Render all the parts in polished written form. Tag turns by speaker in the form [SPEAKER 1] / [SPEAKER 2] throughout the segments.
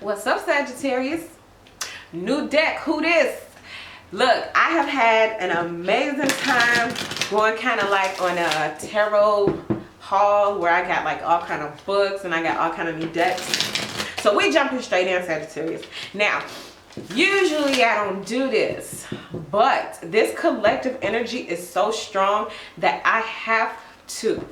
[SPEAKER 1] What's up, Sagittarius? New deck, who this? Look, I have had an amazing time going kind of like on a tarot haul where I got like all kind of books and I got all kind of new decks. So we jumping straight in, Sagittarius. Now, usually I don't do this, but this collective energy is so strong that I have to.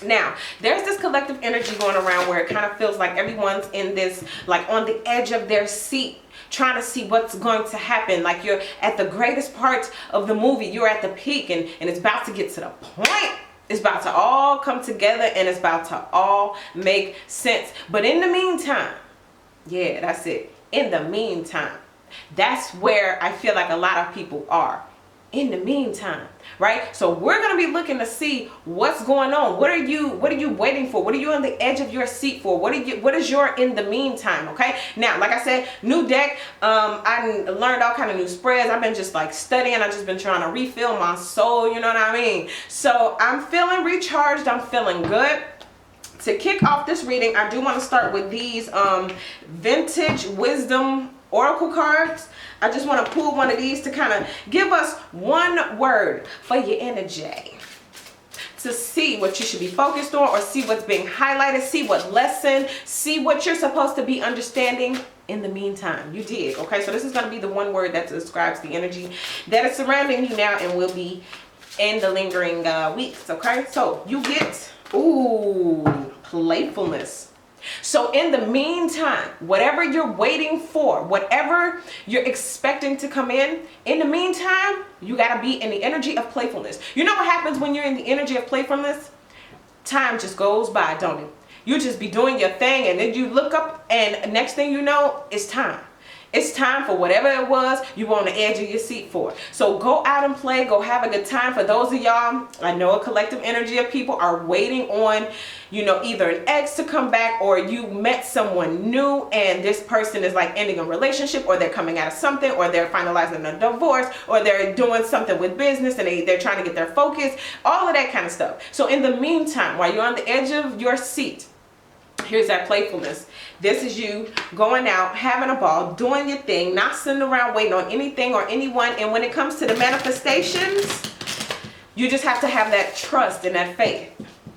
[SPEAKER 1] Now, there's this collective energy going around where it kind of feels like everyone's in this, like on the edge of their seat, trying to see what's going to happen. Like you're at the greatest part of the movie. You're at the peak and it's about to get to the point. It's about to all come together and it's about to all make sense. But in the meantime, yeah, that's it. In the meantime, that's where I feel like a lot of people are. In the meantime, right? So we're going to be looking to see what's going on. What are you waiting for? What are you on the edge of your seat for? What is your in the meantime? Okay. Now, like I said, new deck. I learned all kind of new spreads. I've been just like studying. I've just been trying to refill my soul. You know what I mean? So I'm feeling recharged. I'm feeling good. To kick off this reading, I do want to start with these vintage wisdom oracle cards. I just want to pull one of these to kind of give us one word for your energy, to see what you should be focused on or see what's being highlighted, see what lesson, see what you're supposed to be understanding in the meantime. You dig? Okay, so this is going to be the one word that describes the energy that is surrounding you now and will be in the lingering weeks. Okay, so you get, ooh, playfulness. So in the meantime, whatever you're waiting for, whatever you're expecting to come in the meantime, you got to be in the energy of playfulness. You know what happens when you're in the energy of playfulness? Time just goes by, don't it? You just be doing your thing and then you look up and next thing you know, it's time. It's time for whatever it was you were on the edge of your seat for. So go out and play. Go have a good time. For those of y'all, I know a collective energy of people are waiting on, you know, either an ex to come back or you met someone new and this person is like ending a relationship or they're coming out of something or they're finalizing a divorce or they're doing something with business and they're trying to get their focus. All of that kind of stuff. So in the meantime, while you're on the edge of your seat, here's that playfulness. This is you going out, having a ball, doing your thing, not sitting around waiting on anything or anyone. And when it comes to the manifestations, you just have to have that trust and that faith.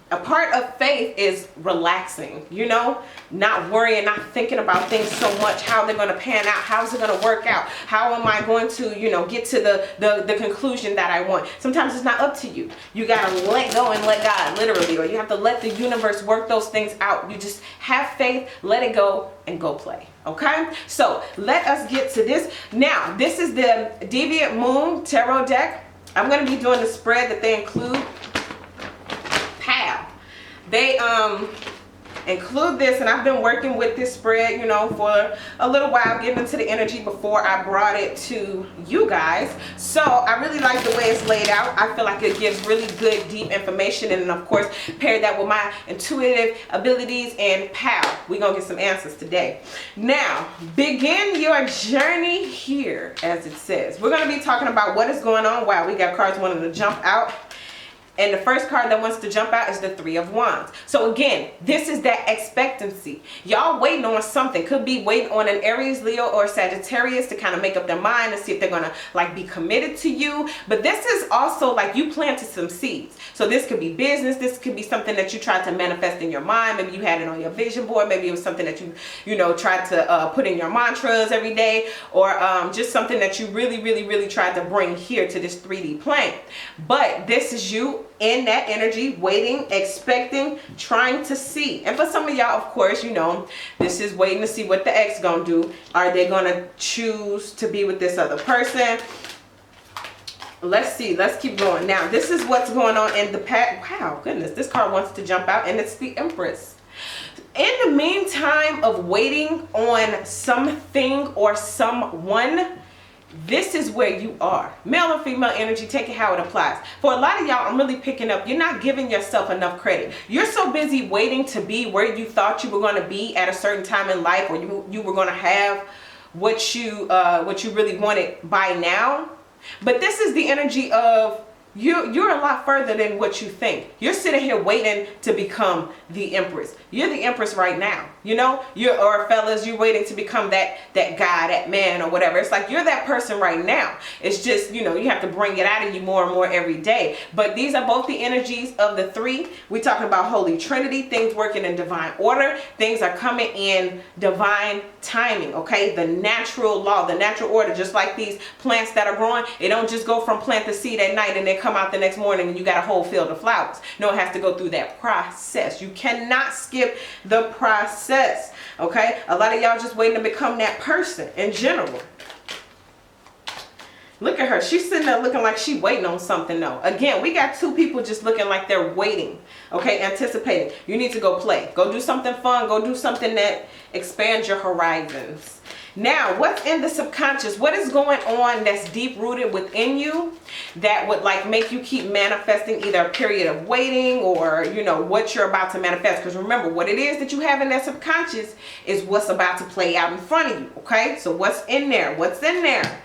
[SPEAKER 1] A part of faith is relaxing, you know, not worrying, not thinking about things so much, how they're going to pan out, how's it going to work out, how am I going to, you know, get to the conclusion that I want. Sometimes it's not up to you. You got to let go and let God, literally, or you have to let the universe work those things out. You just have faith, let it go, and go play. Okay, so let us get to this. Now, this is the Deviant Moon Tarot deck. I'm going to be doing the spread that they include. They include this, and I've been working with this spread, you know, for a little while, getting into the energy before I brought it to you guys. So I really like the way it's laid out. I feel like it gives really good, deep information, and of course, pair that with my intuitive abilities, and pow, we're gonna get some answers today. Now, begin your journey here, as it says. We're gonna be talking about what is going on. Wow, we got cards wanting to jump out. And the first card that wants to jump out is the Three of Wands. So again, this is that expectancy. Y'all waiting on something. Could be waiting on an Aries, Leo, or Sagittarius to kind of make up their mind and see if they're going to like be committed to you. But this is also like you planted some seeds. So this could be business. This could be something that you tried to manifest in your mind. Maybe you had it on your vision board. Maybe it was something that you know, tried to put in your mantras every day, or just something that you really tried to bring here to this 3D plane. But this is you in that energy, waiting, expecting, trying to see. And for some of y'all, of course, you know, this is waiting to see what the ex gonna do. Are they gonna choose to be with this other person? Let's see, let's keep going. Now, this is what's going on in the past. Wow, goodness, this card wants to jump out, and it's the Empress. In the meantime of waiting on something or someone, this is where you are. Male or female energy, take it how it applies. For a lot of y'all, I'm really picking up, you're not giving yourself enough credit. You're so busy waiting to be where you thought you were going to be at a certain time in life, or you were going to have what you really wanted by now. But this is the energy of you're a lot further than what you think. You're sitting here waiting to become the Empress. You're the Empress right now. You know, or fellas, you're waiting to become that guy, that man, or whatever. It's like you're that person right now. It's just, you know, you have to bring it out of you more and more every day. But these are both the energies of the three. We're talking about Holy Trinity, things working in divine order. Things are coming in divine timing, okay? The natural law, the natural order, just like these plants that are growing. It don't just go from plant to seed at night and then come out the next morning and you got a whole field of flowers. No, it has to go through that process. You cannot skip the process. Okay, a lot of y'all just waiting to become that person in general. Look at her, she's sitting there looking like she waiting on something though. Again, we got two people just looking like they're waiting, okay, anticipating. You need to go play, go do something fun, go do something that expands your horizons. Now, what's in the subconscious? What is going on that's deep rooted within you that would like make you keep manifesting either a period of waiting or, you know, what you're about to manifest? Because remember, what it is that you have in that subconscious is what's about to play out in front of you. Okay, so what's in there? What's in there?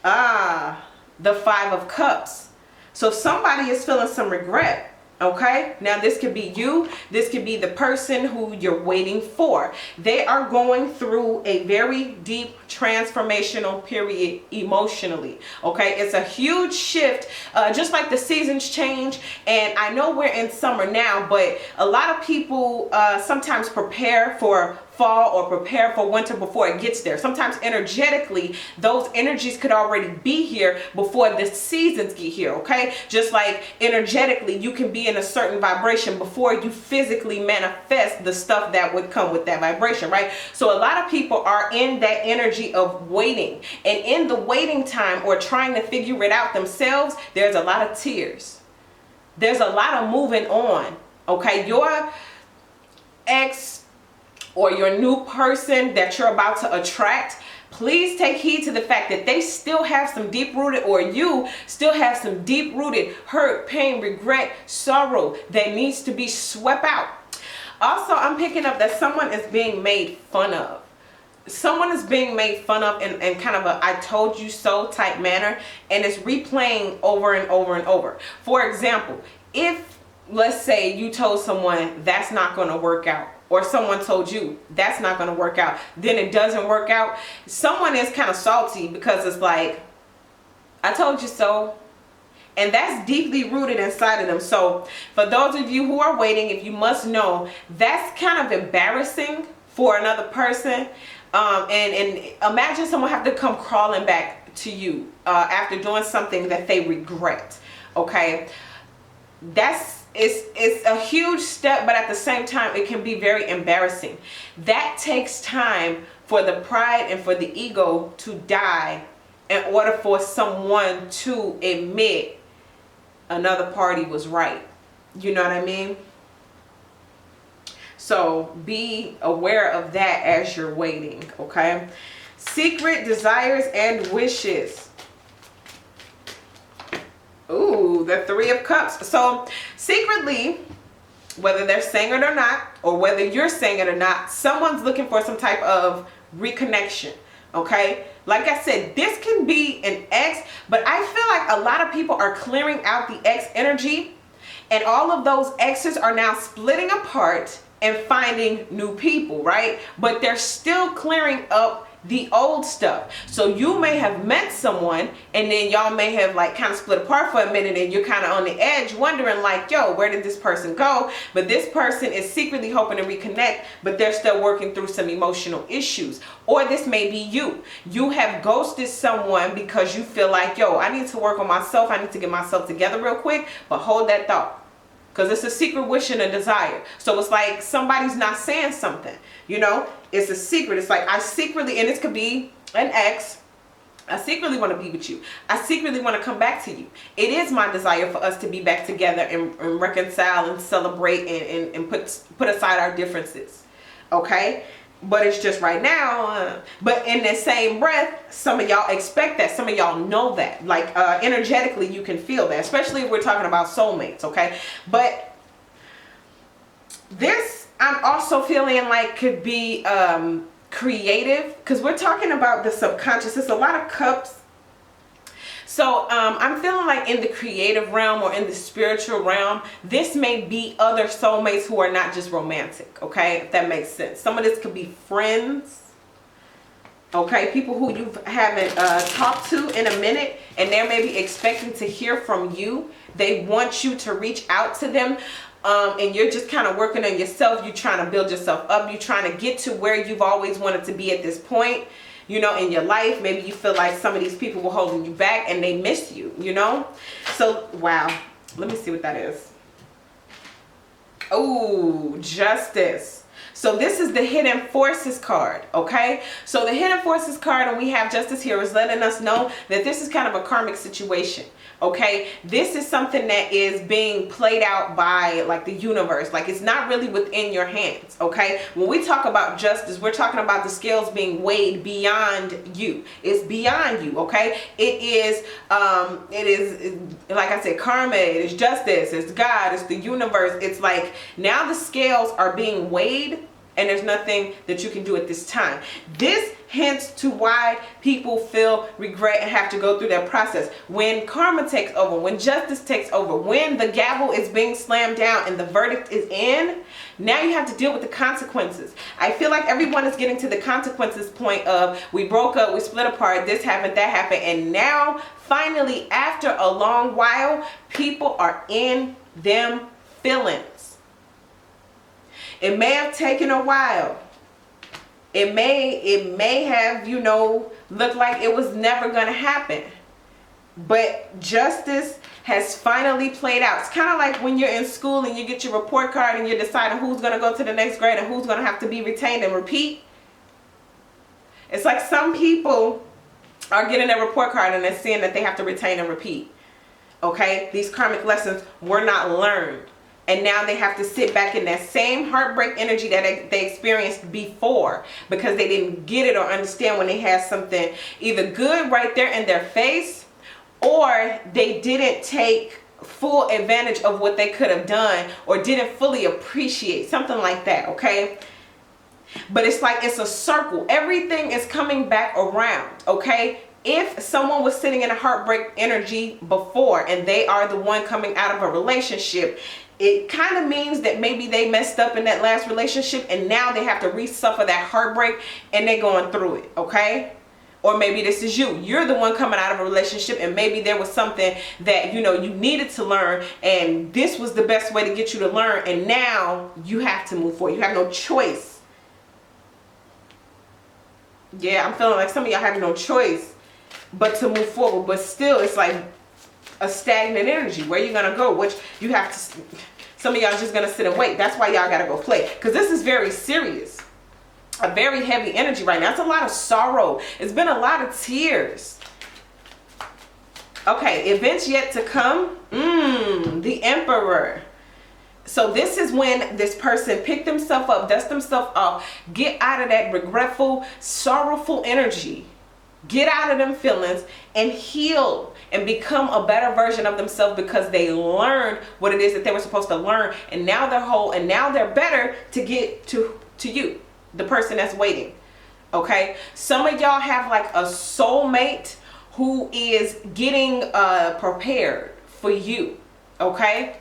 [SPEAKER 1] The Five of Cups. So somebody is feeling some regret. Okay, now this could be you, this could be the person who you're waiting for. They are going through a very deep transformational period emotionally. Okay, it's a huge shift, just like the seasons change. And I know we're in summer now, but a lot of people sometimes prepare for fall or prepare for winter before it gets there. Sometimes energetically, those energies could already be here before the seasons get here, okay? Just like energetically, you can be in a certain vibration before you physically manifest the stuff that would come with that vibration, right? So a lot of people are in that energy of waiting. And in the waiting time or trying to figure it out themselves, there's a lot of tears. There's a lot of moving on, okay? Your ex or your new person that you're about to attract, please take heed to the fact that they still have some deep rooted, or you still have some deep rooted hurt, pain, regret, sorrow that needs to be swept out. Also, I'm picking up that someone is being made fun of. Someone is being made fun of in kind of a I told you so type manner, and it's replaying over and over and over. For example, if let's say you told someone that's not going to work out, or someone told you that's not going to work out, then it doesn't work out. Someone is kind of salty because it's like, I told you so. And that's deeply rooted inside of them. So for those of you who are waiting, if you must know, that's kind of embarrassing for another person. And imagine someone have to come crawling back to you after doing something that they regret. Okay, it's a huge step, but at the same time it can be very embarrassing. That takes time for the pride and for the ego to die in order for someone to admit another party was right. You know what I mean? So be aware of that as you're waiting, okay? Secret desires and wishes. Ooh, the Three of Cups. So secretly, whether they're saying it or not, or whether you're saying it or not, someone's looking for some type of reconnection. Okay, like I said, this can be an ex, but I feel like a lot of people are clearing out the ex energy, and all of those exes are now splitting apart and finding new people, right? But they're still clearing up the old stuff. So you may have met someone and then y'all may have like kind of split apart for a minute, and you're kind of on the edge wondering like, yo, where did this person go? But this person is secretly hoping to reconnect, but they're still working through some emotional issues. Or this may be you. You have ghosted someone because you feel like, yo, I need to work on myself. I need to get myself together real quick. But hold that thought, because it's a secret wish and a desire. So it's like somebody's not saying something, you know, it's a secret. It's like I secretly, and this could be an ex, I secretly want to be with you. I secretly want to come back to you. It is my desire for us to be back together and reconcile and celebrate and put aside our differences. Okay? But it's just right now. But in the same breath, some of y'all expect that. Some of y'all know that. Like energetically, you can feel that. Especially if we're talking about soulmates. Okay? But this, I'm also feeling like could be creative. Because we're talking about the subconscious. It's a lot of cups. So I'm feeling like in the creative realm or in the spiritual realm, this may be other soulmates who are not just romantic, okay? If that makes sense. Some of this could be friends, okay? People who you haven't talked to in a minute, and they're maybe expecting to hear from you. They want you to reach out to them. And you're just kind of working on yourself. You're trying to build yourself up. You're trying to get to where you've always wanted to be at this point, you know, in your life. Maybe you feel like some of these people were holding you back and they miss you, you know. So, wow. Let me see what that is. Oh, Justice. So this is the Hidden Forces card, okay? So the Hidden Forces card, and we have Justice here, is letting us know that this is kind of a karmic situation, okay? This is something that is being played out by like the universe. Like it's not really within your hands, okay? When we talk about justice, we're talking about the scales being weighed beyond you. It's beyond you, okay? It is like I said, karma, it is justice, it's God, it's the universe. It's like now the scales are being weighed, and there's nothing that you can do at this time. This hints to why people feel regret and have to go through that process. When karma takes over, when justice takes over, when the gavel is being slammed down and the verdict is in, now you have to deal with the consequences. I feel like everyone is getting to the consequences point of, we broke up, we split apart, this happened, that happened, and now finally after a long while, people are in them feelings. It may have taken a while. It may have, you know, looked like it was never going to happen. But justice has finally played out. It's kind of like when you're in school and you get your report card and you're deciding who's going to go to the next grade and who's going to have to be retained and repeat. It's like some people are getting their report card and they're seeing that they have to retain and repeat. Okay? These karmic lessons were not learned. And now they have to sit back in that same heartbreak energy that they experienced before because they didn't get it or understand when they had something either good right there in their face, or they didn't take full advantage of what they could have done or didn't fully appreciate, something like that, okay? But it's like it's a circle. Everything is coming back around, okay? If someone was sitting in a heartbreak energy before and they are the one coming out of a relationship, it kind of means that maybe they messed up in that last relationship and now they have to re-suffer that heartbreak and they're going through it, okay? Or maybe this is you. You're the one coming out of a relationship and maybe there was something that, you know, you needed to learn and this was the best way to get you to learn, and now you have to move forward. You have no choice. Yeah, I'm feeling like some of y'all have no choice but to move forward, but still it's like a stagnant energy. Where you gonna go? Which you have to, some of y'all just gonna sit and wait. That's why y'all gotta go play, because this is very serious, a very heavy energy right now. It's a lot of sorrow. It's been a lot of tears. Okay, events yet to come. The Emperor. So this is when this person pick themselves up, dust themselves off, get out of that regretful, sorrowful energy, get out of them feelings and heal and become a better version of themselves because they learned what it is that they were supposed to learn, and now they're whole and now they're better to get to you, the person that's waiting. Okay, some of y'all have like a soulmate who is getting prepared for you, okay,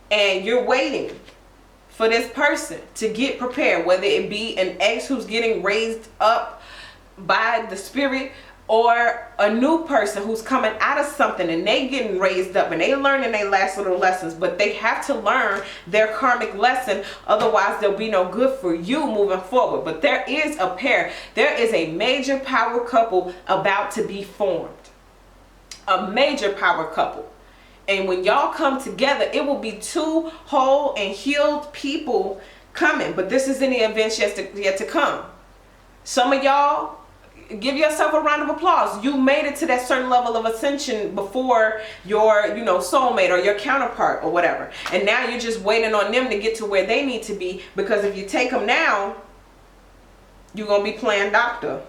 [SPEAKER 1] and you're waiting for this person to get prepared, whether it be an ex who's getting raised up by the spirit, or a new person who's coming out of something and they getting raised up and they learning their last little lessons, but they have to learn their karmic lesson, otherwise there'll be no good for you moving forward. But there is a pair, there is a major power couple about to be formed, a major power couple, and when y'all come together, it will be two whole and healed people coming. But this is in the events yet to come. Some of y'all, give yourself a round of applause. You made it to that certain level of ascension before your, you know, soulmate or your counterpart or whatever. And now you're just waiting on them to get to where they need to be, because if you take them now, you're going to be playing doctor,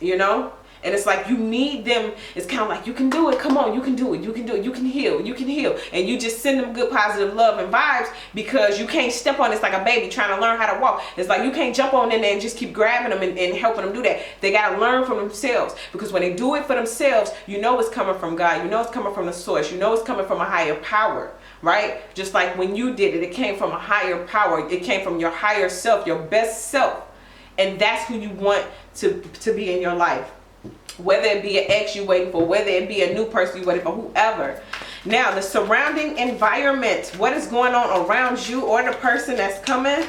[SPEAKER 1] you know? And it's like you need them. It's kind of like, you can do it. Come on, you can do it. You can do it. You can heal. You can heal. And you just send them good, positive love and vibes, because you can't step on it. It's like a baby trying to learn how to walk. It's like you can't jump on in there and just keep grabbing them and helping them do that. They got to learn from themselves, because when they do it for themselves, you know it's coming from God. You know it's coming from the source. You know it's coming from a higher power, right? Just like when you did it, it came from a higher power. It came from your higher self, your best self. And that's who you want to be in your life. Whether it be an ex you waiting for, whether it be a new person you waiting for, whoever. Now, the surrounding environment. What is going on around you or the person that's coming?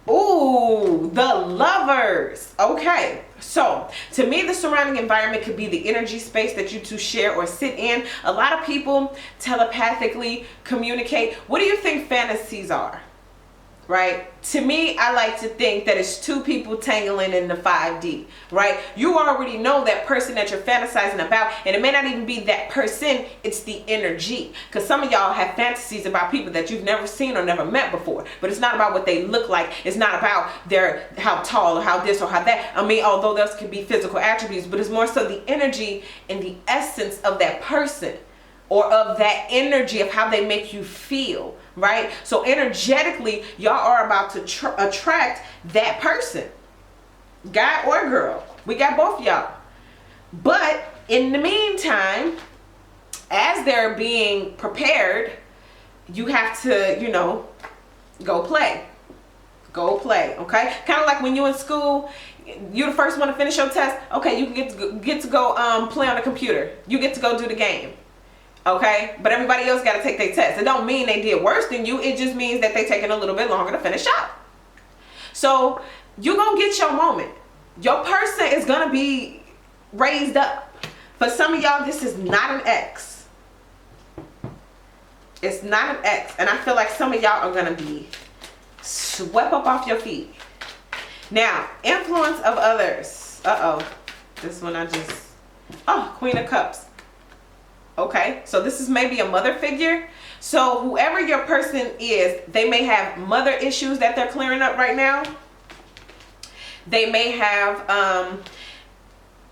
[SPEAKER 1] Ooh, the Lovers. Okay, so to me, the surrounding environment could be the energy space that you two share or sit in. A lot of people telepathically communicate. What do you think fantasies are? Right? To me, I like to think that it's two people tangling in the 5D, right? You already know that person that you're fantasizing about, and it may not even be that person, it's the energy. Because some of y'all have fantasies about people that you've never seen or never met before, but it's not about what they look like. It's not about how tall or how this or how that. I mean, although those could be physical attributes, but it's more so the energy and the essence of that person, or of that energy of how they make you feel, right? So energetically, y'all are about to attract that person, guy or girl. We got both y'all. But in the meantime, as they're being prepared, you have to, you know, go play, okay? Kind of like when you're in school, you're the first one to finish your test. Okay, you get to go play on the computer. You get to go do the game. Okay, but everybody else got to take their test. It don't mean they did worse than you. It just means that they're taking a little bit longer to finish up. So you're going to get your moment. Your person is going to be raised up. For some of y'all, this is not an X. It's not an X. And I feel like some of y'all are going to be swept up off your feet. Now, influence of others. Uh-oh. This one Queen of Cups. Okay, so this is maybe a mother figure. So whoever your person is, they may have mother issues that they're clearing up right now. They may have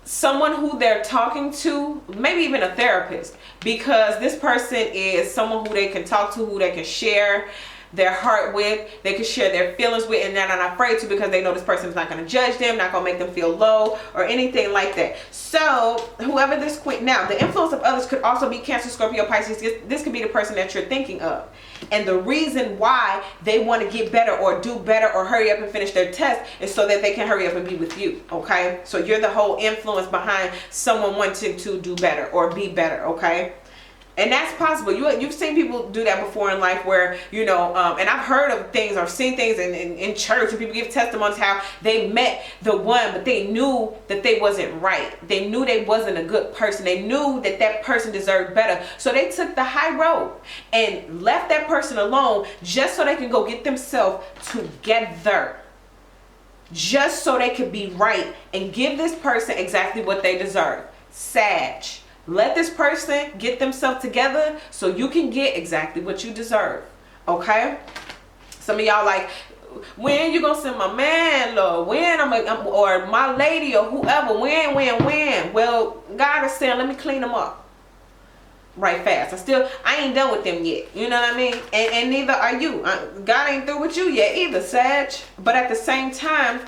[SPEAKER 1] someone who they're talking to, maybe even a therapist, because this person is someone who they can talk to, who they can share their heart with, they can share their feelings with, and they're not afraid to, because they know this person is not going to judge them, not going to make them feel low or anything like that. So whoever this queen, now the influence of others could also be Cancer, Scorpio, Pisces. This could be the person that you're thinking of, and the reason why they want to get better or do better or hurry up and finish their test is so that they can hurry up and be with you. Okay, so you're the whole influence behind someone wanting to do better or be better. Okay. And that's possible. You've seen people do that before in life, where, you know, and I've heard of things or seen things in church, and people give testimonies how they met the one, but they knew that they wasn't right. They knew they wasn't a good person. They knew that that person deserved better. So they took the high road and left that person alone just so they can go get themselves together. Just so they could be right and give this person exactly what they deserve. Sag. Let this person get themselves together so you can get exactly what you deserve. Okay? Some of y'all like, when you gonna send my man, Lord? When or my lady or whoever? When? Well, God is saying, let me clean them up right fast. I ain't done with them yet. You know what I mean? And neither are you. God ain't through with you yet either, Sag. But at the same time,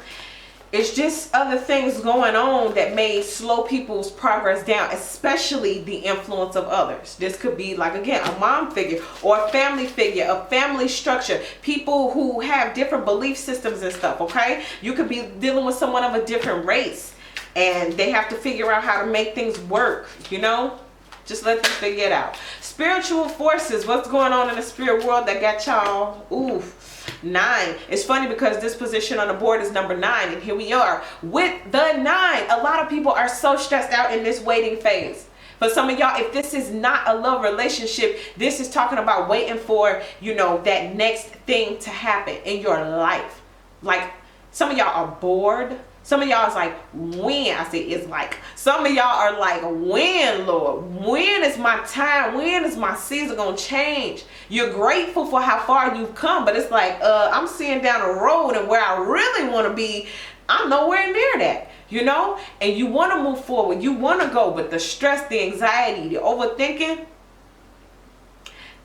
[SPEAKER 1] it's just other things going on that may slow people's progress down, especially the influence of others. This could be, like, again, a mom figure or a family figure, a family structure, people who have different belief systems and stuff, okay? You could be dealing with someone of a different race, and they have to figure out how to make things work, you know? Just let them figure it out. Spiritual forces, what's going on in the spirit world that got y'all? Oof. 9. It's funny because this position on the board is number 9, and here we are with the 9. A lot of people are so stressed out in this waiting phase. For some of y'all, if this is not a love relationship, this is talking about waiting for, you know, that next thing to happen in your life. Like, some of y'all are bored. Some of y'all is like, when? I say it's like, some of y'all are like, when, Lord? When is my time? When is my season gonna change? You're grateful for how far you've come, but it's like, I'm seeing down the road, and where I really want to be, I'm nowhere near that. you know, and you want to move forward, you want to go, but the stress, the anxiety, the overthinking,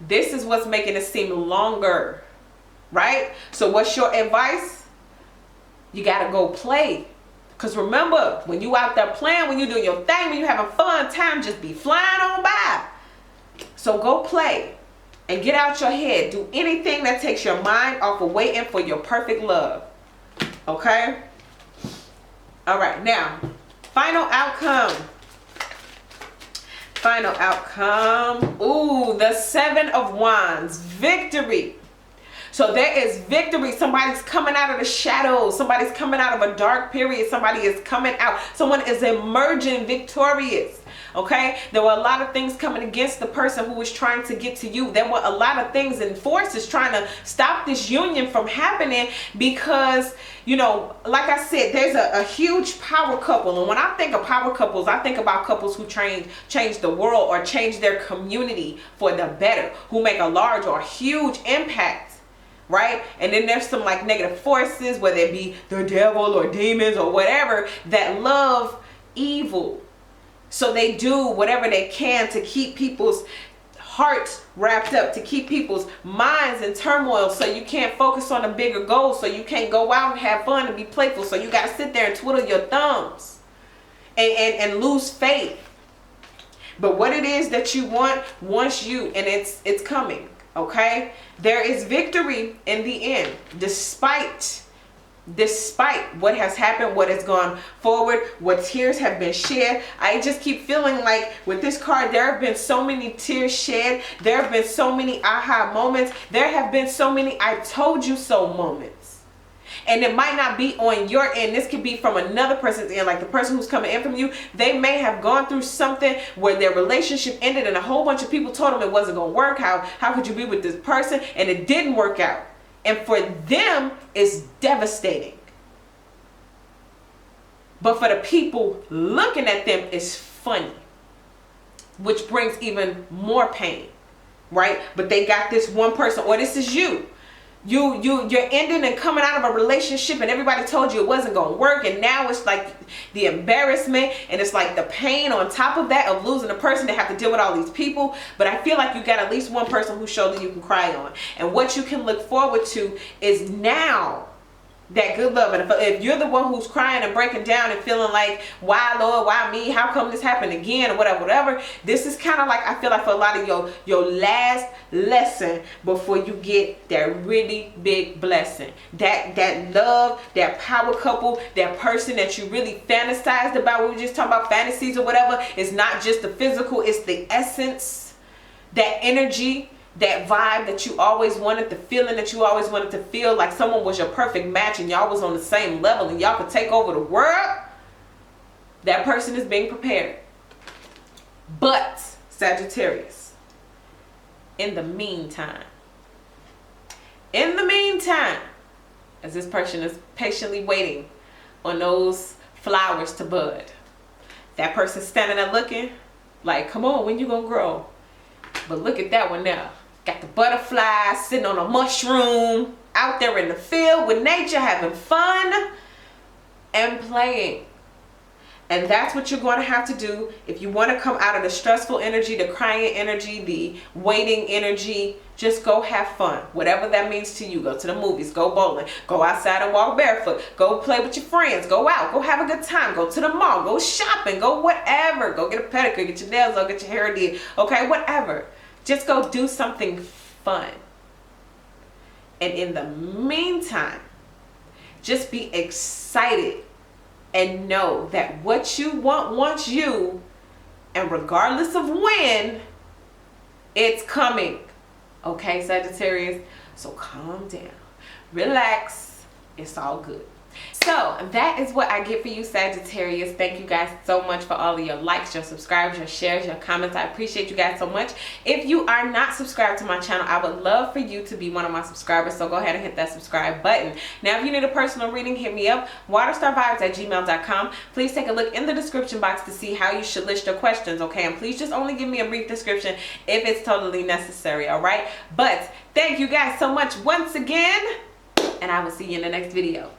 [SPEAKER 1] this is what's making it seem longer, right? So what's your advice? You got to go play. Because remember, when you out there playing, when you doing your thing, when you having fun, time just be flying on by. So go play and get out your head. Do anything that takes your mind off of waiting for your perfect love. Okay? All right, now, final outcome. Final outcome. Ooh, the 7 of Wands. Victory. So there is victory. Somebody's coming out of the shadows. Somebody's coming out of a dark period. Somebody is coming out. Someone is emerging victorious. Okay, there were a lot of things coming against the person who was trying to get to you. There were a lot of things and forces trying to stop this union from happening because, you know, like I said, there's a huge power couple. And when I think of power couples, I think about couples who change the world or change their community for the better, who make a large or huge impact. Right? And then there's some like negative forces, whether it be the devil or demons or whatever, that love evil. So they do whatever they can to keep people's hearts wrapped up, to keep people's minds in turmoil, so you can't focus on the bigger goals, so you can't go out and have fun and be playful, so you got to sit there and twiddle your thumbs and lose faith. But what it is that you want wants you, and it's coming. Okay, there is victory in the end, despite what has happened, what has gone forward, what tears have been shed. I just keep feeling like with this card, there have been so many tears shed. There have been so many aha moments. There have been so many I told you so moments. And it might not be on your end. This could be from another person's end, like the person who's coming in from you. They may have gone through something where their relationship ended and a whole bunch of people told them it wasn't going to work. How could you be with this person? And it didn't work out. And for them, it's devastating. But for the people looking at them, it's funny, which brings even more pain, right? But they got this one person, or this is you. You're ending and coming out of a relationship and everybody told you it wasn't going to work, and now it's like the embarrassment and it's like the pain on top of that of losing a person to have to deal with all these people. But I feel like you got at least one person whose shoulder you can cry on, and what you can look forward to is now that good love. And if you're the one who's crying and breaking down and feeling like, why Lord, why me, how come this happened again, or whatever, this is kind of like, I feel like for a lot of your last lesson before you get that really big blessing, that love, that power couple, that person that you really fantasized about. We were just talking about fantasies or whatever. It's not just the physical, it's the essence, that energy, that vibe that you always wanted, the feeling that you always wanted to feel, like someone was your perfect match and y'all was on the same level and y'all could take over the world. That person is being prepared. But Sagittarius, in the meantime, as this person is patiently waiting on those flowers to bud, that person standing there looking like, come on, when you gonna grow? But look at that one now. Got the butterflies sitting on a mushroom out there in the field with nature, having fun and playing. And that's what you're going to have to do if you want to come out of the stressful energy, the crying energy, the waiting energy. Just go have fun. Whatever that means to you. Go to the movies, go bowling, go outside and walk barefoot, go play with your friends, go out, go have a good time, go to the mall, go shopping, go whatever. Go get a pedicure, get your nails done, get your hair did. Okay, whatever. Just go do something fun. And in the meantime, just be excited and know that what you want wants you, and regardless of when, it's coming. Okay, Sagittarius? So calm down, relax, it's all good. So that is what I get for you, Sagittarius. Thank you guys so much for all of your likes, your subscribes, your shares, your comments. I appreciate you guys so much. If you are not subscribed to my channel, I would love for you to be one of my subscribers. So go ahead and hit that subscribe button. Now, if you need a personal reading, hit me up, waterstarvibes@gmail.com. Please take a look in the description box to see how you should list your questions, okay? And please just only give me a brief description if it's totally necessary, all right? But thank you guys so much once again, and I will see you in the next video.